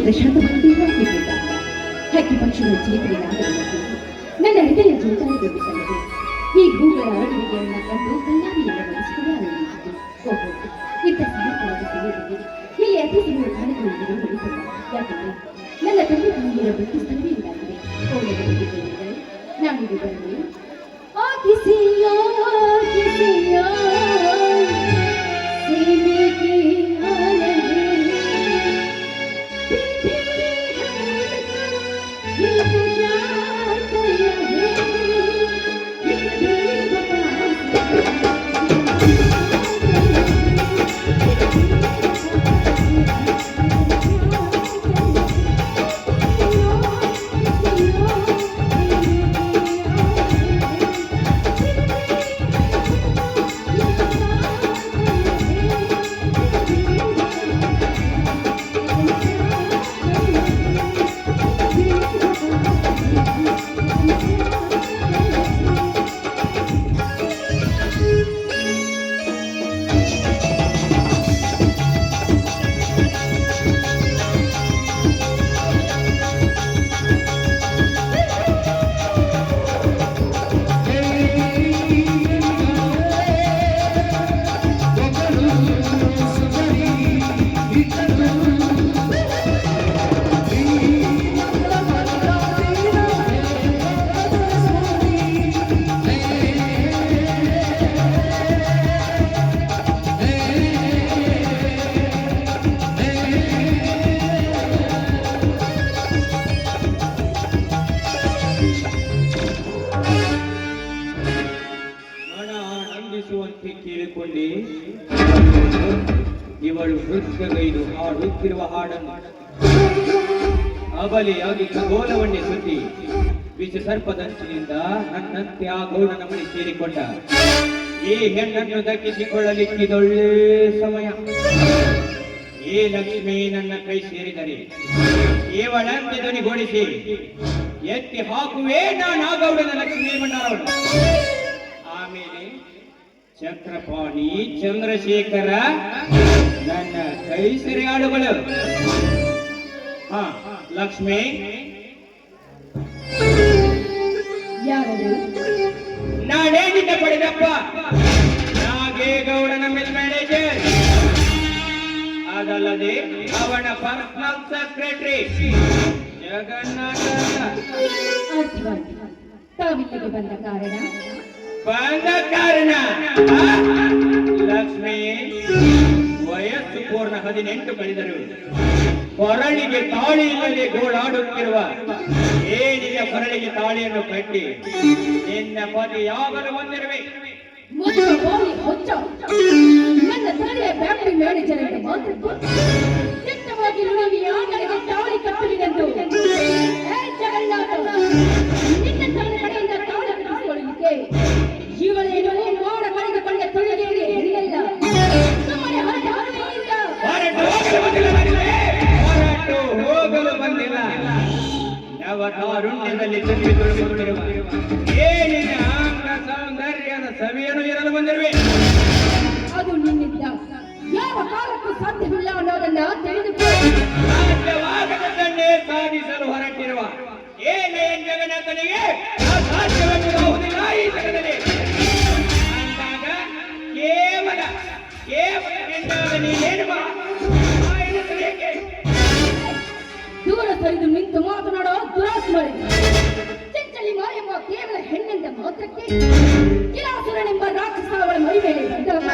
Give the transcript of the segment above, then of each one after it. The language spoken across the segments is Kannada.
ಸಾವಿರ ಶತಮಾನದಿಂದ ಹಕ್ಕಿ ಪಕ್ಷಿಗಳ ಚೇತನೆ ನನ್ನ ಹೃದಯ ಜೋತಾರಗೊಳಿಸಲಿದೆ. ಈ ಹೂಗಳ ಅಡುಗೆಗಳನ್ನ ಕಂಡು ಕಲ್ಲಾವಿಯನ್ನು ಬಳಸಿಕೊಂಡು ಆರಂಭಿಸಿತು. ಓಹೋ, ಇಂಥ ಸಾಯಂಕಾಲದ ಸಮಯದಲ್ಲಿ ಇಲ್ಲಿ ಅತಿಥಿಗಳು ಕಾಣಿಕೊಳ್ಳುವುದು ಹೊಡಿತಲ್ಲ. ಯಾಕಂದ್ರೆ ನನ್ನ ತಂದೆ ತಾಯಿಯರ ಬಿಟ್ಟು ಸ್ಥಳವೇ ಇದಾಗಿದೆ. ಹೋಗಿದ್ದರೆ ನಾನಿದು ಬರಲಿ ಆಗಿಸಿಯೋ ಆಗಿಸಿಯೋ ಇವಳು ನೃತ್ಯಗೈದು ಹಾಡುತ್ತಿರುವ ಹಾಡನ್ನು ಅಬಲೆಯಾಗಿ ಖಗೋಲವನ್ನೇ ಸುತ್ತಿ ವಿಷ ಸರ್ಪದಂಚಿನಿಂದ ನನ್ನಂತೆ ಆ ಗೌಡನ ಮನೆ ಸೇರಿಕೊಂಡ ಈ ಹೆಣ್ಣನ್ನು ದಕ್ಕಿಸಿಕೊಳ್ಳಲಿಕ್ಕಿದೊಳ್ಳೆ ಸಮಯ. ಈ ಲಕ್ಷ್ಮಿ ನನ್ನ ಕೈ ಸೇರಿದರೆ ಇವಳಂತೆ ಧ್ವನಿಗೊಳಿಸಿ ಎತ್ತಿ ಹಾಕುವೆ ನಾನು ಆ ಗೌಡನ ಲಕ್ಷ್ಮೀ ಭಂಡಾರವನ್ನು. ಆಮೇಲೆ ಚಕ್ರಪಾಣಿ ಚಂದ್ರಶೇಖರ ನನ್ನ ಕೈ ಸೆರೆಯಾಳುಗಳು. ಹಾ ಲಕ್ಷ್ಮಿ, ನಾನೇನಿಂದ ಪಡೆದಪ್ಪ ನಾಗೇಗೌಡನ ಮಿಲ್ ಮ್ಯಾನೇಜರ್, ಅದಲ್ಲದೆ ಅವನ ಪರ್ಸನಲ್ ಸೆಕ್ರೆಟರಿ ಜಗನ್ನಾಥ. ತಾವಿಲ್ಲಿಗೆ ಬಂದ ಕಾರಣ ಲಕ್ಷ್ಮಿ, ವಯಸ್ಸು ಪೂರ್ಣ 18 ಕಳೆದರು ಕೊರಳಿಗೆ ತಾಳಿ ಇಲ್ಲದೆ ಗೋಳಾಡುತ್ತಿರುವ ಏನಿಗೆ ಕೊರಳಿಗೆ ತಾಳಿಯನ್ನು ಕಟ್ಟಿ ನಿನ್ನ ಪತಿಯಾಗಲು ಬಂದಿರುವೆ. ನನ್ನ ತಂದೆಯ ಫ್ಯಾಕ್ಟರಿ ಮ್ಯಾನೇಜರ್ ಅಂತ ಮಾತ್ರಕ್ಕೆ ಚಿತ್ತವಾಗಿ ನುಡಿವಿಯ ನನಗೆ ತಾಳಿ ಕಟ್ಟಲಿಗೆಂದು ಜಗನ್ನಾಥ ನಿನ್ನ ತಂದೆ ಕಡೆಯಿಂದ ತಾಳಿ ಕಟ್ಟಿಸಿಕೊಳ್ಳಲಿಕ್ಕೆ ಇವಳೇನು ಮೋಡ ಕಳೆದುಕೊಂಡ ತುಳಿಗೆಯಲ್ಲಿ ಹೆಣ್ಣಲ್ಲ. ಸುಮ್ಮನೆ ಹೋಗಲು ಬಂದಿಲ್ಲ. ನವತಾರುಣ್ಯದಲ್ಲಿ ತುಂಬಿ ತುಳುಕುತ್ತಿರುವ ಏನಿನ ಅಂಗ ಸೌಂದರ್ಯದ ಸವಿಯನ್ನು ಇರಲು ಬಂದಿರುವೆ. ಅದು ನಿನ್ನಿಂದ ಯಾವ ಕಾಲಕ್ಕೂ ಸಾಧ್ಯವಿಲ್ಲ ಅನ್ನೋದನ್ನ ತಿಳಿದುಕೋ. ಸಾಧ್ಯವಾಗದನ್ನೇ ಸಾಧಿಸಲು ಹೊರಟಿರುವ ಏನೇ ಜಗನ್ನಾಥನಿಗೆ ಅಸಾಧ್ಯವೆಂಬುದಾಗುವುದಿಲ್ಲ ಈ ಜಗದಲ್ಲಿ. ಅಂದಾಗ ಕೇವಲ ನೀನೇನು ದೂರ ಸರಿದು ನಿಂತು ಮಾತನಾಡೋ ದುರಾತ್ಮರೆ. ಚೆಂಚಲಿ ಮಾಯಮ್ಮ ಕೇವಲ ಹೆಣ್ಣೆಂದ ಮಾತ್ರಕ್ಕೆ ಕಿಲಾಸುರನೆಂಬ ರಾಕ್ಷಸ ಅವಳ ಮೈ ಮೇಲೆ ಬಂದವಲ್ಲ.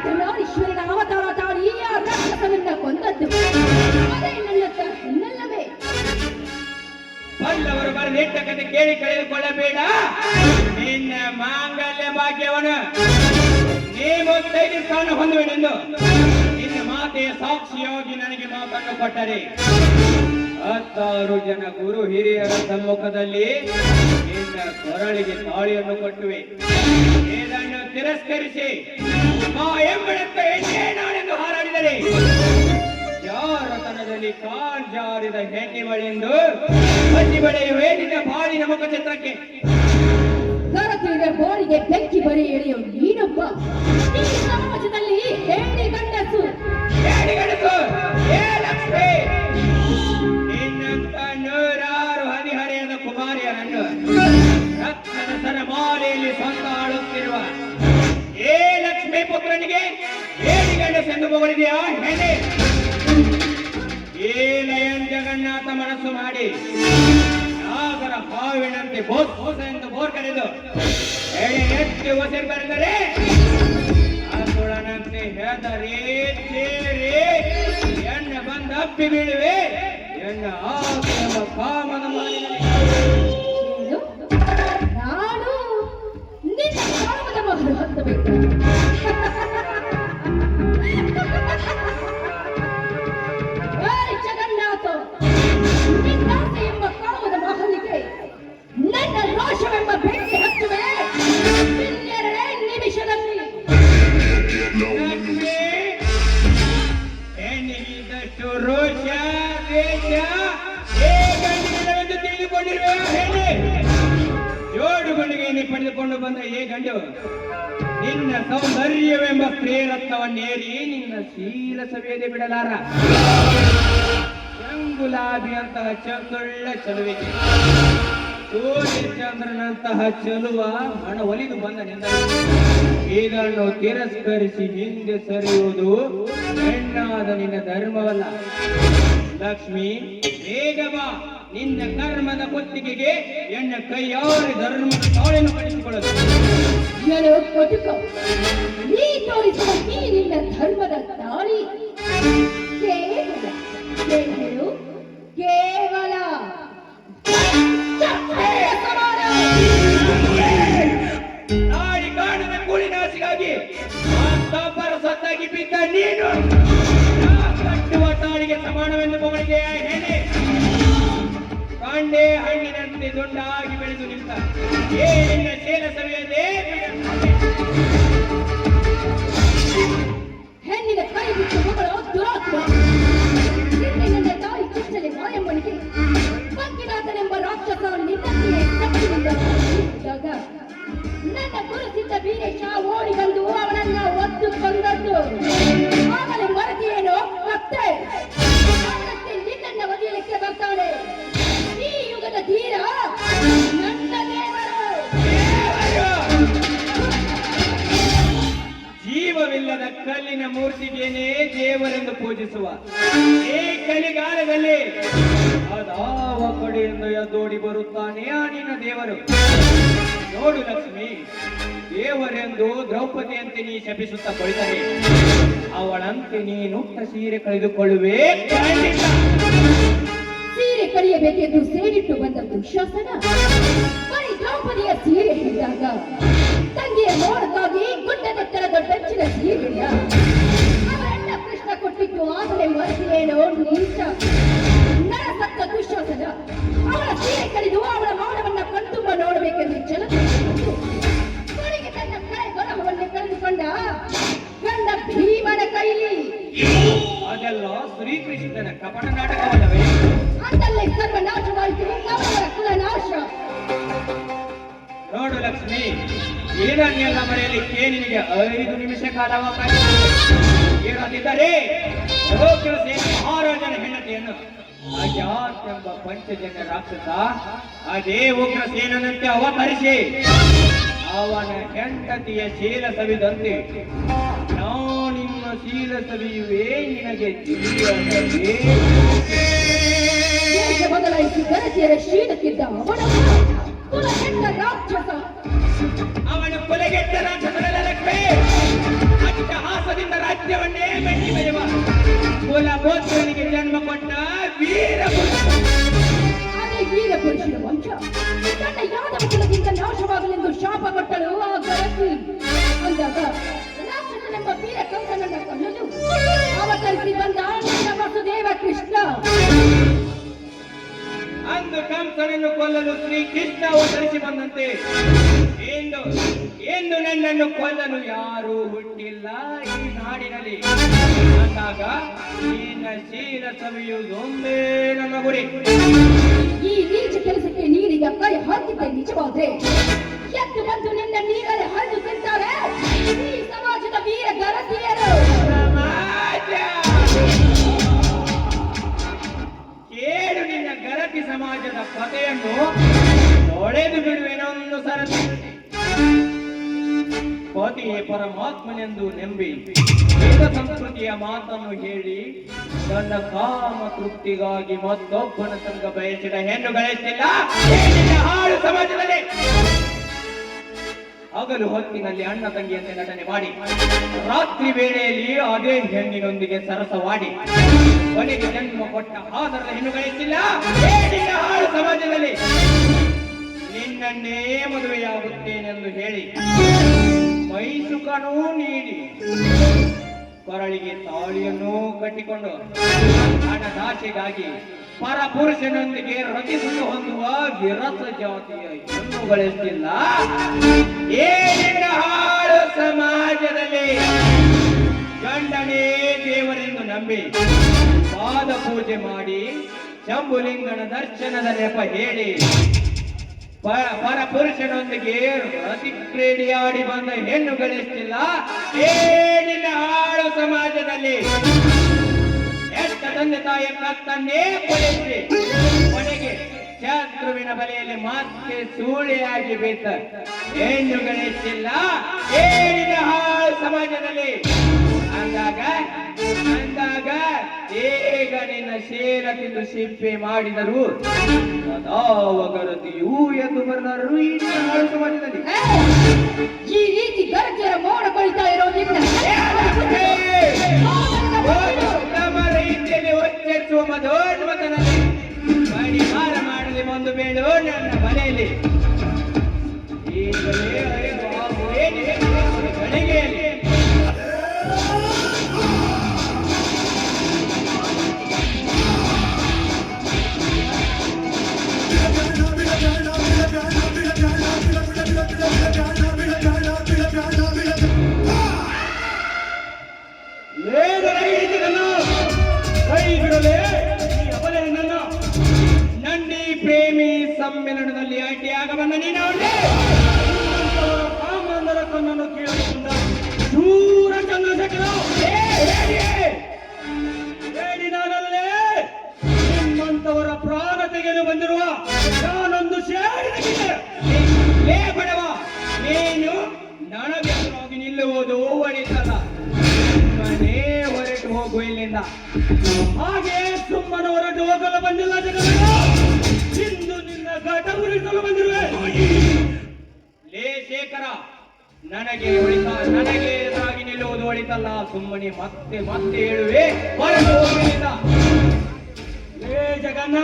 ಧನಾರೀಶ್ವರನ ಅವತಾರ ತಾಳಿ ಆ ರಾಕ್ಷಸನನ್ನ ಕೊಂದದ್ದು ಅದೇ ನನ್ನ ಹೆಣ್ಣಲ್ಲವೇ? ಬಂದವರು ಬರಲಿಟ್ಟ ಕತೆ ಕೇಳಿ ಕಳೆದುಕೊಳ್ಳಬೇಡ. ನಿನ್ನ ಮಾಂಗಲ್ಯ ಭಾಗ್ಯವನ್ನು ನೀವು ಸ್ಥಾನ ಹೊಂದುವೆನೆಂದು ನಿನ್ನ ಮಾತೆಯ ಸಾಕ್ಷಿಯಾಗಿ ನನಗೆ ಮಾತನ್ನು ಕೊಟ್ಟರೆ 16 ಜನ ಗುರು ಹಿರಿಯರ ಸಮ್ಮುಖದಲ್ಲಿ ನಿನ್ನ ಕೊರಳಿಗೆ ತಾಳಿಯನ್ನು ಕೊಟ್ಟುವೆ. ಇದನ್ನು ತಿರಸ್ಕರಿಸಿ ಎಂಬಳತ್ತ ಹೆಣ್ಣೆ ನಾನೆಂದು ಹಾರಾಡಿದರೆ ಜಾರತನದಲ್ಲಿ ಕಾಲ್ ಜಾರಿದ ಹೆಣ್ಣಿವಳೆಂದು ಹಸಿ ಬಳೆಯುವೆ ನಿನ್ನ ಬಾಳಿನ ಮುಖಚಿತ್ರಕ್ಕೆ. ಗರತಿಯ ಬೋಳಿಗೆ ಬೆಂಕಿ ಬರಿ ಎಳೆಯೋ ನೀನೊಬ್ಬ ಈ ಸಮಾಜದಲ್ಲಿ ಹೇಳಿ ಗಂಡಸು ಏ ಲಕ್ಷ್ಮಿ ಹೊಗಳಿದೆಯಾ ಹೆಣ್ಣೆ? ಈ ಲಯನ್ ಜಗನ್ನಾಥ ಮನಸ್ಸು ಮಾಡಿ ನಾಗರ ಹಾವಿನಂತೆ ಬೋಸ್ ಬೋಸ ಎಂದು ಬೋರ್ ಕರೆದು ಎಳೆ ಎತ್ತಿ ಒಸರು ಬರೆದರೆ ಅಸುಳನಂತೆ ಹೆದರಿ ಸೇರಿ ಎಣ್ಣೆ ಬಂದು ಅಪ್ಪಿ ಬೀಳುವೆ. ಎನ್ನ ಆಕೆಯ ಕಾಮನ ಮಾಲಿನಲ್ಲಿ ಏನು? ನಾನು ನಿನ್ನ ಕಾಮದ ಮಗಳು ಹತ್ತಬೇಕು. ಏಯ್ ಜಗನ್ನಾಥ, ನಿನ್ನಾಸೆ ಎಂಬ ಕಾಮದ ಮಹಲಿಗೆ ನನ್ನ ರೋಷವೆಂಬ ಬೆಂಕಿ ಹತ್ತುವೆ ಇನ್ನೆರಡೇ ನಿಮಿಷದಲ್ಲಿ. ಲಕ್ಷ್ಮೀ, ಹೆಣ್ಣಿಗಿದ್ದಷ್ಟು ರೋಷ ದ್ವೇಷ ಏ ಗಂಡಿಲ್ಲವೆಂದು ತಿಳಿದುಕೊಂಡಿರುವೆ ಹೆಣ್ಣೆ. ಜೋಡುಗಳಿಗೆ ನೀ ಪಡೆದುಕೊಂಡು ಬಂದ ಏ ಗಂಡು ನಿನ್ನ ಸೌಂದರ್ಯವೆಂಬ ಪ್ರೇರತ್ವವನ್ನೇರಿ ನಿನ್ನ ಶೀಲ ಸಭೆಯದೆ ಬಿಡಲಾರ. ಗುಲಾಬಿ ಅಂತಹ ಚಂದುಳ್ಳ ಚಲುವಿಗೆ ಸೂರ್ಯಚಂದ್ರನಂತಹ ಚಲುವ ಹಣ ಒಲಿದು ಬಂದ ನಿಂದ ಇದನ್ನು ತಿರಸ್ಕರಿಸಿ ಹಿಂದೆ ಸರಿಯುವುದು ಹೆಣ್ಣಾದ ನಿನ್ನ ಧರ್ಮವಲ್ಲ. ಲಕ್ಷ್ಮಿ, ಬೇಗ ಬಾ. ನಿನ್ನ ಕರ್ಮದ ಕುತ್ತಿಗೆಗೆ ಎನ್ನ ಕೈಯಾರೆ ಧರ್ಮದ ತಾಳೆಯನ್ನು ಪಡಿಸಿಕೊಳ್ಳದು. ಏನೋ ಕಟುಕ, ನೀ ತೋರಿಸುವ ಈ ನಿನ್ನ ಧರ್ಮದ ತಾಳಿ ಕೇವಲ ಕೇಳು, ಕೇವಲ ಚಪ್ಪೆಯ ಸಮಾನ. ನಾಡಿ ಕಾಣದ ಕೂಲಿನಾಸಿಗಾಗಿ ಮತ್ತೊಬ್ಬರ ಸತ್ತಾಗಿ ಬಿದ್ದ ನೀನು ಕಟ್ಟುವ ತಾಳಿಗೆ ಸಮಾನವೆಂದು ಹೊಗಳಿದೆಯ ಹೆಣ್ಣೆ. ಕಾಂಡೆ ಹಣ್ಣಿನಂತೆ ದುಂಡಾಗಿ ಬೆಳೆದು ನಿಂತ ಏ ನಿನ್ನ ಶೇಲ ಸಭೆಯದೇ ಹೆಣ್ಣಿನ ಕೈ ಬಿಟ್ಟು ಮಗಳು ದುರಾತ್ಮ. ನಿನ್ನೆ ನನ್ನ ತಾಯಿ ಕಿಚ್ಚಲೆ ಮಾಯಮ್ಮನಿಗೆ ಮಂಕಿನಾಥನೆಂಬ ರಾಕ್ಷಸ ನಿನ್ನಂತೆಯೇ ತಪ್ಪಿನಿಂದ ಇದ್ದಾಗ ನನ್ನ ಗುರುತಿದ್ದ ವೀರೇಶ ಓಡಿ ಬಂದು ಅವನನ್ನ ಒದ್ದು ಕೊಂದದ್ದು. ಆಮೇಲೆ ಮರದಿಯೇನೋ ಮತ್ತೆ ಅವನಂತೆ ನಿನ್ನನ್ನ ಒದಿಯಲಿಕ್ಕೆ ಬರ್ತಾಳೆ. ಈ ಯುಗದ ಧೀರ ನನ್ನ ದೇವರು. ಜೀವವಿಲ್ಲದ ಕಲ್ಲಿನ ಮೂರ್ತಿಗೇನೇ ದೇವರೆಂದು ಪೂಜಿಸುವ ಈ ಕಲಿಗಾಲದಲ್ಲಿ ಅದಾವ ಕಡೆಯಿಂದ ಎದ್ದೋಡಿ ಬರುತ್ತಾನೆ ಆ ನಿನ್ನ ದೇವರು. ನೋಡು ಲಕ್ಷ್ಮಿ, ದೇವರೆಂದು ದ್ರೌಪದಿಯಂತೆ ನೀ ಶಪಿಸುತ್ತಾ ಕೊಳಿದರೆ ಅವಳಂತೆ ನೀನುಟ್ಟ ಸೀರೆ ಕಳೆದುಕೊಳ್ಳುವೆ ಖಂಡಿತ. ಸೀರೆ ಕಳಿಯಬೇಕೆಂದು ಸೇರಿಟ್ಟು ಬಂದ ದುಶ್ಯಾಸನ ಬರೀ ದ್ರೌಪದಿಯ ಸೀರೆ ಹಿಡಿದಾಗ ತಂಗಿಯ ನೋಡಕ್ಕಾಗಿ ಗುಡ್ಡದೆತ್ತರದ ಬೆಚ್ಚಿನ ಸೀರೆಯ ಅವರಣ್ಣ ಕೃಷ್ಣ ಕೊಟ್ಟಿದ್ದು ಆಗಲೇ ಮರೆತಿರೇನೋ ನೀಚ ನರಸತ್ತ ದುಶ್ಯಾಸನ. ಅವಳ ಸೀರೆ ಕಳೆದು ಅವಳ ಮೌನವನ್ನ ಕಣ್ತುಂಬ ನೋಡಬೇಕೆಂದು ಛಲತೆ ಕೊನೆಗೆ ತನ್ನ ಕಳೆ ಗರಹವನ್ನೇ ಕಳೆದುಕೊಂಡ ಗಂಡ ಭೀಮನ ಕೈಲಿ. ಅದೆಲ್ಲ ಶ್ರೀಕೃಷ್ಣನ ಕಪಟ ನಾಟಕವಲ್ಲವೇ? ಅಂತಲ್ಲೇ ಸರ್ವನಾಶವಾಯಿತು ಕೌರವರ ಕುಲನಾಶ. ನೋಡು ಲಕ್ಷ್ಮಿ, ಇದನ್ನೆಲ್ಲ ಮರೆಯಲಿಕ್ಕೆ ನಿನಗೆ 5 ನಿಮಿಷ ಕಾಲಾವಕಾಶ ಇರದಿದ್ದರೆ ಮಹಾರಾಜನ ಹೆಂಡತಿಯನ್ನು ಅಜಾತೆಂಬ ಪಂಚಜನ್ಯ ರಾಕ್ಷಸ ಅದೇ ಉಗ್ರಸೇನಂತೆ ಅವತರಿಸಿ ಅವನ ಹೆಂಡತಿಯ ಶೀಲ ಸವಿದಂತೆ ನಾನಿನ್ನ ಶೀಲ ಸವಿಯುವೆ ನಿನಗೆ ತಿಳಿಯದವೇ? ದೇಶ ಬದಲಾಯಿಸಿ ಗರತಿಯರ ಶೀಲಕ್ಕಿದ್ದ ಅವನ ಕುಲಗೆಟ್ಟ ರಾಕ್ಷಸ. ಅವನು ಕೊಲೆಗೆಟ್ಟ ರಾಕ್ಷಸನಲ್ಲ ಲಕ್ಷ್ಮಿ, ಅಟ್ಟಹಾಸದಿಂದ ರಾಜ್ಯವನ್ನೇ ಮೆಟ್ಟಿ ಬೆಳೆಯುವ ಕುಲಪುತ್ರನಿಗೆ ಜನ್ಮ ಕೊಟ್ಟ ವೀರ ಪುರುಷ. ಅದೇ ವೀರ ಪುರುಷನ ವಂಶ ತನ್ನ ಯಾದವ ಕುಲದಿಂದ ನಾಶವಾಗಲೆಂದು ಶಾಪ ಕೊಟ್ಟಳು ಆ ಗರತಿ. ಅಂದಾಗ ರಾಕ್ಷಸನೆಂಬ ವೀರ ಕಂಸನನ್ನ ಕೊಲ್ಲಲು ಅವತರಿಸಿ ಬಂದ ನಿನ್ನ ವಸುದೇವ ಕೃಷ್ಣ. ಅಂದು ಕಂಸನನ್ನು ಕೊಲ್ಲಲು ಶ್ರೀಕೃಷ್ಣ ಅವತರಿಸಿ ಬಂದಂತೆ ಎಂದು ನನ್ನನ್ನು ಕೊಲ್ಲಲು ಯಾರೂ ಹುಟ್ಟಿಲ್ಲ ಈ ನಾಡಿನಲ್ಲಿ. ಅಂದಾಗ ನಿನ್ನ ಶೀಲ ಸವಿಯುವುದೊಂದೇ ನನ್ನ ಗುರಿ. ಈ ನೀಚ ಕೆಲಸಕ್ಕೆ ನೀರಿಗೆ ಕೈ ಹಾಕಿದ್ದೆ ನಿಜವಾದ್ರೆ ಎದ್ದು ಬಂದು ನಿನ್ನ ನೀರಲ್ಲಿ ಹರಿದು ತಿಂತಾರೆ ಈ ಸಮಾಜದ ವೀರ ಗರತಿಯರು. ಸಮಾಜ ಕೇಳು, ನಿನ್ನ ಗರತಿ ಸಮಾಜದ ಕಥೆಯನ್ನು ತೊಳೆದು ಬಿಡುವೆನೊಂದು ಸರತಿ. ಪತಿಯೇ ಪರಮಾತ್ಮನೆಂದು ನಂಬಿ ವೇದ ಸಂಸ್ಕೃತಿಯ ಮಾತನ್ನು ಹೇಳಿ ತನ್ನ ಕಾಮ ತೃಪ್ತಿಗಾಗಿ ಮತ್ತೊಬ್ಬನ ಸಂಘ ಬಯಸಿದ ಹೆಣ್ಣುಗಳೆಷ್ಟಿಲ್ಲ ಏನಿದೆ ಹಾಳು ಸಮಾಜದಲ್ಲಿ. ಹಗಲು ಹೊತ್ತಿನಲ್ಲಿ ಅಣ್ಣ ತಂಗಿಯಂತೆ ನಟನೆ ಮಾಡಿ ರಾತ್ರಿ ವೇಳೆಯಲ್ಲಿ ಅದೇ ಹೆಣ್ಣಿನೊಂದಿಗೆ ಸರಸವಾಡಿ ಕೊನೆಗೆ ಜನ್ಮ ಕೊಟ್ಟ ಆದರದ ಹೆಣ್ಣುಗಳೆಷ್ಟಿಲ್ಲ ಏನಿದೆ ಹಾಳು ಸಮಾಜದಲ್ಲಿ. ನಿನ್ನನ್ನೇ ಮದುವೆಯಾಗುತ್ತೇನೆಂದು ಹೇಳಿ ಮೈಸುಕನೂ ನೀಡಿ ಕೊರಳಿಗೆ ತಾಳಿಯನ್ನೂ ಕಟ್ಟಿಕೊಂಡು ಹಣದಾಸೆಗಾಗಿ ಪರಪುರುಷನೊಂದಿಗೆ ರತಿಸಲು ಹೊಂದುವ ವಿರಸ ಜಾತಿಯ ಹೆಣ್ಣುಗಳೆಷ್ಟಿಲ್ಲ ಏನಿನ ಹಾಳು ಸಮಾಜದಲ್ಲಿ. ಗಂಡನೇ ದೇವರೆಂದು ನಂಬಿ ಪಾದ ಪೂಜೆ ಮಾಡಿ ಶಂಭುಲಿಂಗನ ದರ್ಶನದ ನೆಪ ಹೇಳಿ ಪರಪುರುಷನೊಂದಿಗೆ ರತಿ ಕ್ರೀಡೆಯಾಡಿ ಬಂದ ಹೆಣ್ಣುಗಳೆಷ್ಟಿಲ್ಲ ಏನಿನ ಹಾಳು ಸಮಾಜದಲ್ಲಿ. ಎಷ್ಟ ತಂದೆ ತಾಯಿಯ ಕತ್ತನ್ನೇ ಕೊಲೆಸಿ ಕೊನೆಗೆ ಶತ್ರುವಿನ ಬಲೆಯಲ್ಲಿ ಮತ್ತೆ ಸೂಳೆಯಾಗಿ ಬಿದ್ದ ಹೆಣ್ಣುಗಳೆಷ್ಟಿಲ್ಲ ಏನಿನ ಹಾಳು ಸಮಾಜದಲ್ಲಿ. ಅಂದಾಗ ಈಗ ನಿನ್ನ ಶೇಲ ತಿಂದು ಸಿಪ್ಪೆ ಮಾಡಿದರು ಸದಾವಗರತಿಯೂ ಎಂದು ಬರಲಾರರು ಈ ಹಾಳು ಸಮಾಜದಲ್ಲಿ. ಈ ರೀತಿ ಗರಜರ ಮೋಡ ಕೊಳ್ತಾ ಇರೋ ರೀತಿಯಲ್ಲಿ ಒಚ್ಚರಿಸುವ ಮಧೋನ್ಮತನಲ್ಲಿ ಪರಿಹಾರ ಮಾಡಲಿ ಒಂದು ಬೇಡು ನನ್ನ ಮನೆಯಲ್ಲಿ ಈಗಲೇ ಗಳಿಗೆಯಲ್ಲಿ ನನ್ನಿ ಪ್ರೇಮಿ ಸಮ್ಮೇಳನದಲ್ಲಿ ಆಯ್ಕೆಯಾಗ ಬಂದ ನೀನು ಸಾಮಾನ್ಯರ ಕಣ್ಣನ್ನು ಕೇಳಿಕೊಂಡ ದೂರ ಚಂದ್ರಶೇಖರ ಹೇಳಿ ನಾನಲ್ಲೇ ನಿಮ್ಮಂತವರ ಪ್ರಾಣ ತೆಗೆದು ಬಂದಿರುವ ನಾನೊಂದು ಲೇ ಬಡವ ನೀನು ನನಗೆ ನಿಲ್ಲುವುದು ಒಳಿತಲ್ಲ ಮನೆ ಹೊರಟು ಹೋಗು ಇಲ್ಲಿಂದ. ಹಾಗೆ ಸುಮ್ಮನೆ ಹೊರಟು ಹೋಗಲು ಬಂದಿಲ್ಲ ಜಗನ್ನ ಇಂದು ನಿನ್ನ ಘಟ ಉರಿಸಲು ಬಂದಿರುವೆ. ಲೇ ಶೇಖರ ನನಗೆ ಎದುರಾಗಿ ನಿಲ್ಲುವುದು ಒಳಿತಲ್ಲ ಸುಮ್ಮನೆ ಮತ್ತೆ ಮತ್ತೆ ಹೇಳುವೆ ಹೊರಟು ಹೋಗಲಿಲ್ಲ. ಲೇ ಜಗನ್ನ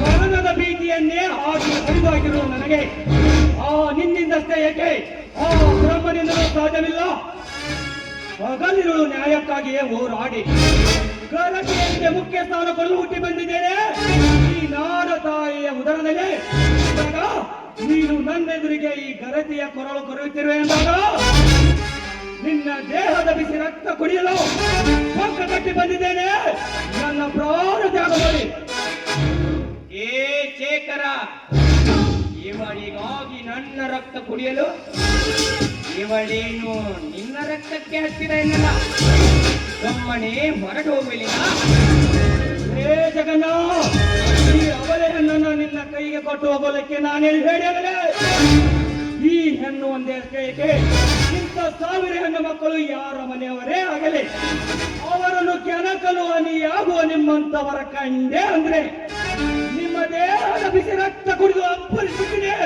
ಮರಣದ ಭೀತಿಯನ್ನೇ ಹಾಕಿ ಹರಿದಾಗಿರುವ ನನಗೆ ನಿನ್ನಿಂದಷ್ಟೇ ಏಕೆ ಬ್ರಹ್ಮನಿಂದಲೂ ಸಾಧ್ಯವಿಲ್ಲ. ಹಗಲಿರುಳು ನ್ಯಾಯಕ್ಕಾಗಿಯೇ ಹೋರಾಡಿ ಗರತಿಯಂತೆ ಮುಖ್ಯ ಸ್ಥಾನ ಕೊಡಲು ಹುಟ್ಟಿ ಬಂದಿದ್ದೇನೆ ಈ ನಾಡ ತಾಯಿಯ ಉದರದಲ್ಲಿ. ನೀನು ನನ್ನೆದುರಿಗೆ ಈ ಗರತಿಯ ಕೊರಳು ಕೊರೆಯುತ್ತಿರುವೆ ಎಂದಾಗ ನಿನ್ನ ದೇಹದ ಬಿಸಿ ರಕ್ತ ಕುಡಿಯಲು ಪಕ್ಕ ಕಟ್ಟಿ ಬಂದಿದ್ದೇನೆ. ನನ್ನ ಪ್ರಾಣ ತ್ಯಾಗ ಮಾಡಿ. ಏ ಶೇಖರ ಇವಳಿಗಾಗಿ ನನ್ನ ರಕ್ತ ಕುಡಿಯಲು ಇವಳೇನು ನಿನ್ನ ರಕ್ತಕ್ಕೆ ಹತ್ತಿರ ಎನ್ನಲ್ಲ ಸುಮ್ಮನೆ ಹೊರಟು ಹೋಗಲಿಲ್ಲ. ಹೇ ಜಗನ್ನ ಈ ಅವಳೆಯನ್ನು ನಿನ್ನ ಕೈಗೆ ಕೊಟ್ಟು ಹೋಗಲಿಕ್ಕೆ ನಾನೇನು ಹೇಳಿರಲೇ. ಈ ಹೆಣ್ಣು ಒಂದೇ ಏಕೆ ಇಂಥ 1000 ಹೆಣ್ಣು ಮಕ್ಕಳು ಯಾರ ಮನೆಯವರೇ ಆಗಲಿ ಅವರನ್ನು ಕೆಣಕಲು ಅನಿಯಾಗುವ ನಿಮ್ಮಂತವರ ಕಂಡೆ ಅಂದ್ರೆ ನಿಮ್ಮ ದೇಹದ ಬಿಸಿ ರಕ್ತ ಕುಡಿದು ಅಪ್ಪಳಿಸುತ್ತಿದೆ.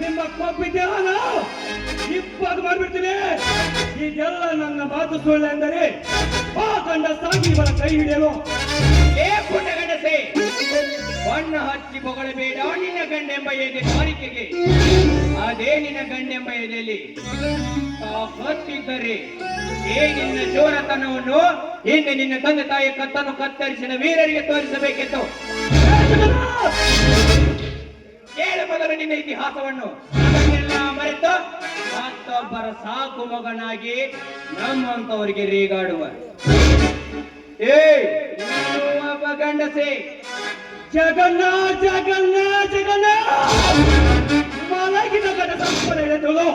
ನಿಮ್ಮ ಕೊಬ್ಬಿ ದೇಹನ ಇಪ್ಪಾಗಿ ಮಾಡಿಬಿಡ್ತೀನಿ. ಇದೆಲ್ಲ ನನ್ನ ಮಾತು ಸುಳ್ಳೆಂದರೆ ಆ ಗಂಡ ಸಾಗಿ ಇವರ ಕೈ ಹಿಡಿಯಲು. ಏ ಪುಟ್ಟ ಗಂಡಸೆ ಬಣ್ಣ ಹಚ್ಚಿ ಹೊಗಳಬೇಡ ನಿನ್ನ ಗಂಡೆಂಬ ಎದೆ ಬಾರಿಕೆಗೆ. ಅದೇ ನಿನ್ನ ಗಂಡೆಂಬ ಎದೆಯಲ್ಲಿ ತಾಕತ್ತಿದ್ದರೆ ನಿನ್ನ ಚೋರತನವನ್ನು ಹಿಂದೆ ನಿನ್ನ ತಂದೆ ತಾಯಿಯ ಕತ್ತನ್ನು ಕತ್ತರಿಸಿದ ವೀರರಿಗೆ ತೋರಿಸಬೇಕಿತ್ತು. ಕೇಳು ಮೊದಲು ನಿನ್ನ ಇತಿಹಾಸವನ್ನು. ಅದನ್ನೆಲ್ಲ ಮರೆತು ಮತ್ತೊಬ್ಬರ ಸಾಕು ಮಗನಾಗಿ ನಮ್ಮಂತವರಿಗೆ ರೀಗಾಡುವ ಒಬ್ಬ ಗಂಡಸೆ ಜಗನ್ನ ಜಗನ್ನ ಜಗನ್ನ ಮಲಗಿನ ಗಡ ಸಂಪದ ಎಳೆದಳು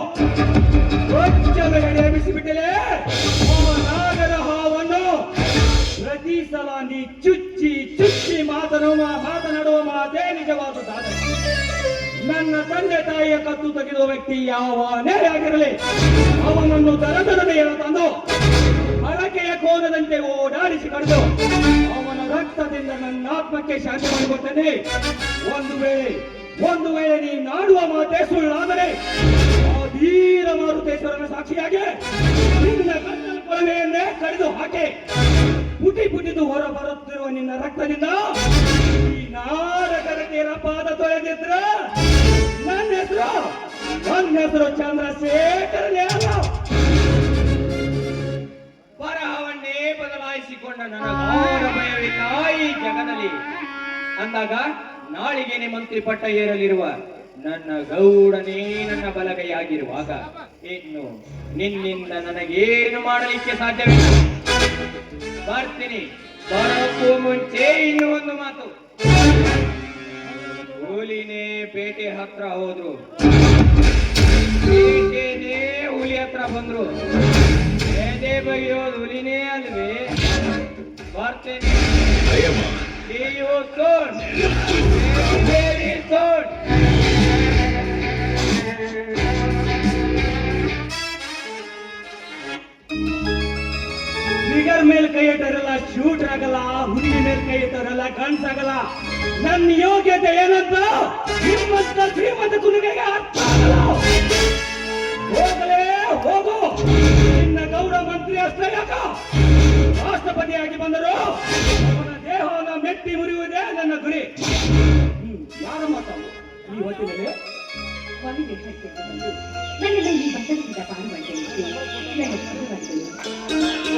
ಕೊಚ್ಚಲು ಎಡೆ ಬಿಸಿಬಿಟ್ಟಲೆ ನಾಗರ ಹಾವನ್ನು ಪ್ರತಿ ಸಲ ನೀ ಚುಚ್ಚಿ ಚುಚ್ಚಿ ಮಾತನಾಡುವ ಮಾತೇ ನಿಜವಾದ ನನ್ನ ತಂದೆ ತಾಯಿಯ ಕತ್ತು ತೆಗೆದ ವ್ಯಕ್ತಿ ಯಾವನೇ ಆಗಿರಲಿ, ಅವನನ್ನು ದರದರನೆಯ ತಂದು ಹರಕೆಯ ಕೋನದಂತೆ ಓಡಾಡಿಸಿ ಕಡಿದು ಅವನ ರಕ್ತದಿಂದ ನನ್ನ ಆತ್ಮಕ್ಕೆ ಶಾಂತಿ ಮಾಡಿಕೊಡ್ತೇನೆ. ಒಂದು ವೇಳೆ ನೀ ನಾಡುವ ಮಾತೆ ಸುಳ್ಳಾದರೆ ಆ ಧೀರ ಮಾರುತೇಶ್ವರನ ಸಾಕ್ಷಿಯಾಗಿ ನಿನ್ನ ಕತ್ತಲ ಕೊಳವೆಯನ್ನೇ ಕಡಿದು ಹಾಕಿ ಪುಟಿದು ಹೊರ ಬರುತ್ತಿರುವ ನಿನ್ನ ರಕ್ತದಿಂದ ಈ ನಾರಕರತಿಯರ ಪಾದ ತೊಳೆದಿದ್ರ ನನ್ನ ಹೆಸರು ಚಂದ್ರಶೇಖರನೇ ಅಲ್ಲ. ಬರಹವನ್ನೇ ಬದಲಾಯಿಸಿಕೊಂಡ ನನ್ನ ಭಯವಿಲ್ಲ ಈ ಜಗದಲ್ಲಿ ಅಂದಾಗ ನಾಳಿಗೆನೆ ಮಂತ್ರಿ ಪಟ್ಟ ಏರಲಿರುವ ನನ್ನ ಗೌಡನೇ ನನ್ನ ಬಲಗೈಯಾಗಿರುವಾಗ ಇನ್ನು ನಿನ್ನಿಂದ ನನಗೇನು ಮಾಡಲಿಕ್ಕೆ ಸಾಧ್ಯವಿಲ್ಲ. ಬರ್ತೀನಿ. ಬರೋಕ್ಕೂ ಮುಂಚೆ ಇನ್ನು ಒಂದು ಮಾತು. ಹುಲಿನೇ ಬೇಟೆ ಹತ್ರ ಹೋದ್ರು, ಬೇಟೆನೇ ಹುಲಿ ಹತ್ರ ಬಂದ್ರು, ಎದೆ ಬಗೆಯೋದು ಹುಲಿನೇ ಅಲ್ವೇ? ಬರ್ತೇನೆ. See you soon. Very soon. Figure ಮೇಲೆ ಕೈ ಇಟ್ಟರಲ್ಲ ಶೂಟರ್ ಆಗಲ್ಲ, ಹುಡುಗಿ ಮೇಲೆ ಕೈ ಇಟ್ಟರಲ್ಲ ಗಂಡ್ಸಾಗಲ್ಲ. ನನ್ನ ಯೋಗ್ಯತೆ ಏನಂತ ನಿಮ್ಮಂತ ಶ್ರೀಮಂತ ಕುಲುಗೆಗೆ ಅರ್ಥ ಆಗಲ್ಲ. ಹೋಗಲೇ ಹೋಗು, ನಿನ್ನ ಗೌಡ ಮಂತ್ರಿ ಅಷ್ಟೇ ಯಾಕ ರಾಷ್ಟ್ರಪತಿಯಾಗಿ ಬಂದರು ಅವನ ದೇಹವನ್ನು ಮೆಟ್ಟಿ ಮುರಿಯುವುದೇ ನನ್ನ ಗುರಿ. ಯಾರ ಮಾತಾಡು ಈ ಹೊತ್ತಿನಲ್ಲಿ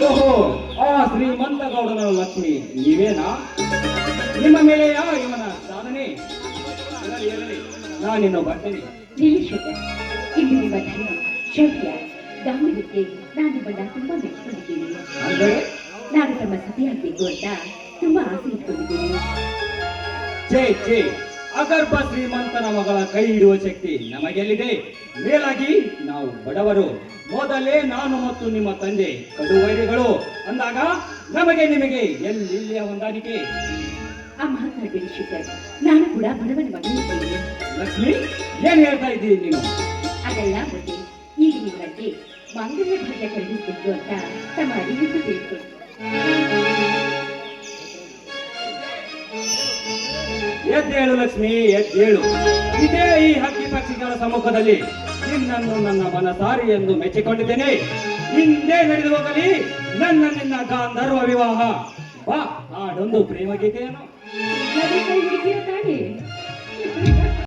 ಓಹೋ, ಆ ಶ್ರೀಮಂತ ಗೌಡನ ಲಕ್ಷ್ಮಿ ನೀವೇನಾ? ನಿಮ್ಮ ಮೇಲೆ ಇವನ ಸಾಧನೆ ಇರಲಿ, ನಾನಿನ್ನು ಬರ್ತೀನಿ. ಇಲ್ಲಿ ನಿಮ್ಮ ಧನ, ಶೌರ್ಯ, ದಾಂಭಿಕತೆ ನಾನು ಬಣ್ಣ ತುಂಬಾ ಮೆಚ್ಚಿಕೊಂಡಿದ್ದೇನೆ. ಅಂದರೆ ನಾನು ತಮ್ಮ ಸತಿಯಾಗಬೇಕು ಅಂತ ತುಂಬಾ ಆಸೆ ಇಟ್ಕೊಂಡಿದ್ದೇನೆ. ಛೇ, ಅಗರ್ಭ ಶ್ರೀಮಂತನ ಮಗಳ ಕೈ ಹಿಡುವ ಶಕ್ತಿ ನಮಗೆಲ್ಲಿದೆ? ಮೇಲಾಗಿ ನಾವು ಬಡವರು. ಮೊದಲೇ ನಾನು ಮತ್ತು ನಿಮ್ಮ ತಂದೆ ಕಡುವೈರಿಗಳು ಅಂದಾಗ ನಮಗೆ ನಿಮಗೆ ಎಲ್ಲಿಯ ಹೊಂದಾಣಿಕೆ? ಆ ಮಾತನಾಡಬೇಡಿ ಶೇಖರ್, ನಾನು ಕೂಡ ಬಡವನ ಮಗಳಿದ್ದೇನೆ. ಲಕ್ಷ್ಮಿ, ಏನ್ ಹೇಳ್ತಾ ಇದ್ದೀರಿ ನೀನು? ಅದೆಲ್ಲ ಮತ್ತೆ ಈಗ ನಿಮ್ಮಂತೆ ಮಾಂಗಲ್ಯ ಭಾಗ್ಯ ಖರೀದಿಸಿದ್ದು ಅಂತ ತಮ್ಮ ಅರಿವಿಗೂ ತಿಳಿತು. ಎದ್ದೇಳು ಲಕ್ಷ್ಮಿ, ಎದ್ದೇಳು. ಇದೇ ಈ ಹಕ್ಕಿ ಪಕ್ಷಿಗಳ ಸಮ್ಮುಖದಲ್ಲಿ ನಿನ್ನನ್ನು ನನ್ನ ಮನಸಾರಿ ಎಂದು ಮೆಚ್ಚಿಕೊಂಡಿದ್ದೇನೆ. ಹಿಂದೆ ನಡೆದು ಹೋಗಲಿ ನಿನ್ನ ಗಾಂಧರ್ವ ವಿವಾಹ. ಬಾ, ಹಾಡೊಂದು ಪ್ರೇಮ ಗೀತೆಯನ್ನು. ನಡುಕೈ